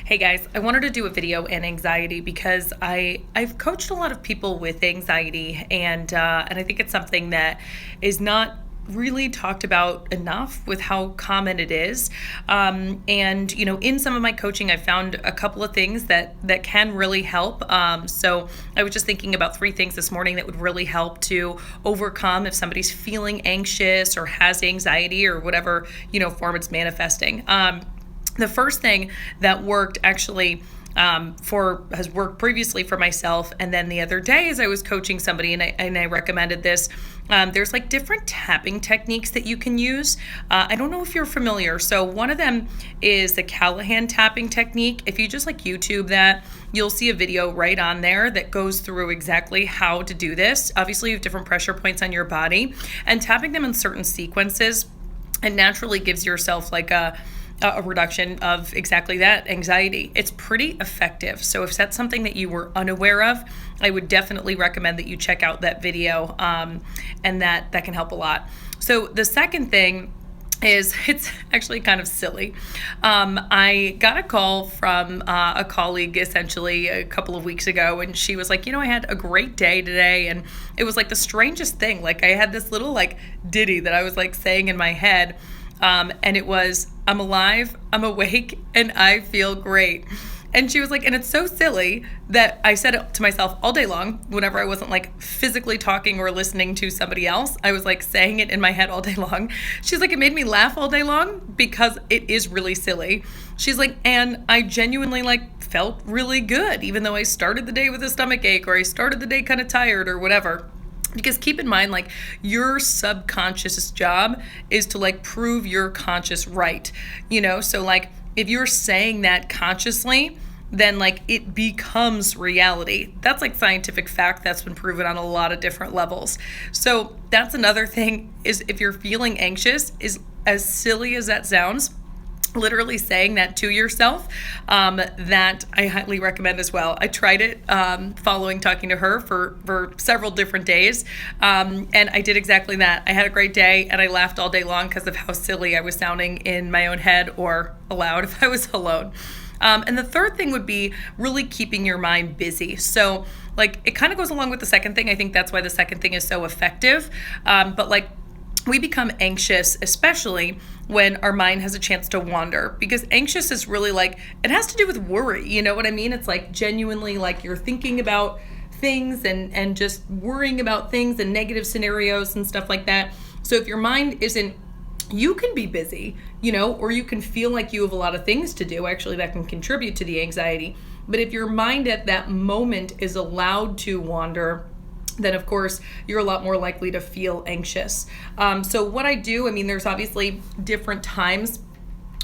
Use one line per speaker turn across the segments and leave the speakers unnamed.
Hey guys, I wanted to do a video on anxiety because I've coached a lot of people with anxiety, and I think it's something that is not really talked about enough with how common it is. And in some of my coaching, I found a couple of things that can really help. So I was just thinking about 3 things this morning that would really help to overcome if somebody's feeling anxious or has anxiety or whatever form it's manifesting. The first thing that worked actually has worked previously for myself, and then the other day as I was coaching somebody and I recommended this. There's like different tapping techniques that you can use. I don't know if you're familiar. So one of them is the Callahan Tapping technique. If you just like YouTube that, you'll see a video right on there that goes through exactly how to do this. Obviously, you have different pressure points on your body, and tapping them in certain sequences, it naturally gives yourself like a reduction of exactly that, anxiety. It's pretty effective. So if that's something that you were unaware of, I would definitely recommend that you check out that video, and that can help a lot. So the second thing is, it's actually kind of silly. I got a call from a colleague essentially a couple of weeks ago, and she was like, I had a great day today. And it was like the strangest thing. Like I had this little like ditty that I was like saying in my head. And it was, I'm alive, I'm awake, and I feel great. And she was like, and it's so silly that I said it to myself all day long whenever I wasn't like physically talking or listening to somebody else. I was like saying it in my head all day long. She's like, it made me laugh all day long because it is really silly. She's like, and I genuinely like felt really good, even though I started the day with a stomach ache, or I started the day kind of tired or whatever. Because keep in mind, like, your subconscious job is to like prove your conscious right, so like if you're saying that consciously, then like it becomes reality. That's like scientific fact that's been proven on a lot of different levels. So that's another thing, is if you're feeling anxious, is as silly as that sounds, literally saying that to yourself, that I highly recommend as well. I tried it following talking to her for several different days, and I did exactly that. I had a great day, and I laughed all day long because of how silly I was sounding in my own head, or aloud if I was alone. And the third thing would be really keeping your mind busy. So like it kind of goes along with the second thing. I think that's why the second thing is so effective. But like, we become anxious, especially when our mind has a chance to wander, because anxious is really like, it has to do with worry. You know what I mean? It's like genuinely like you're thinking about things and just worrying about things and negative scenarios and stuff like that. So if your mind isn't, you can be busy, or you can feel like you have a lot of things to do. Actually, that can contribute to the anxiety. But if your mind at that moment is allowed to wander, then of course you're a lot more likely to feel anxious. So what I do, there's obviously different times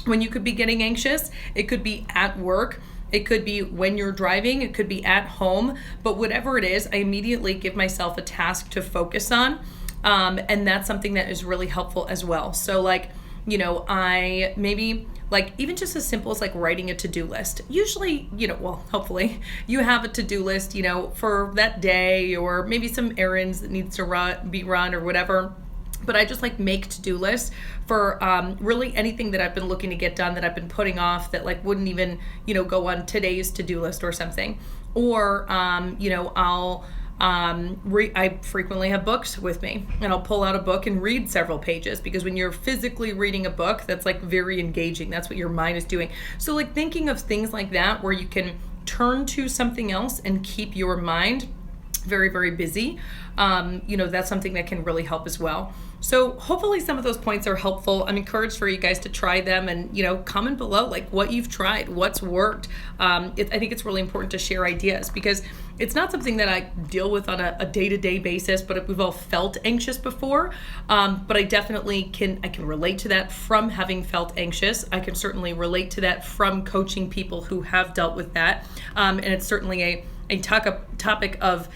when you could be getting anxious. It could be at work, it could be when you're driving, it could be at home, but whatever it is, I immediately give myself a task to focus on. And that's something that is really helpful as well. So like, I maybe like even just as simple as like writing a to-do list. Usually, hopefully you have a to-do list, for that day, or maybe some errands that needs to be run or whatever. But I just like make to-do lists for really anything that I've been looking to get done, that I've been putting off, that like wouldn't even, go on today's to-do list or something. Or, I frequently have books with me, and I'll pull out a book and read several pages, because when you're physically reading a book, that's like very engaging. That's what your mind is doing. So like thinking of things like that, where you can turn to something else and keep your mind very, very busy, that's something that can really help as well. So hopefully some of those points are helpful. I'm encouraged for you guys to try them, and comment below like what you've tried, what's worked. I think it's really important to share ideas, because it's not something that I deal with on a day-to-day basis, but we've all felt anxious before. But I definitely can relate to that from having felt anxious. I can certainly relate to that from coaching people who have dealt with that. And it's certainly a topic of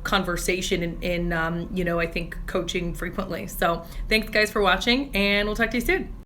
conversation in I think coaching frequently. So thanks guys for watching, and we'll talk to you soon.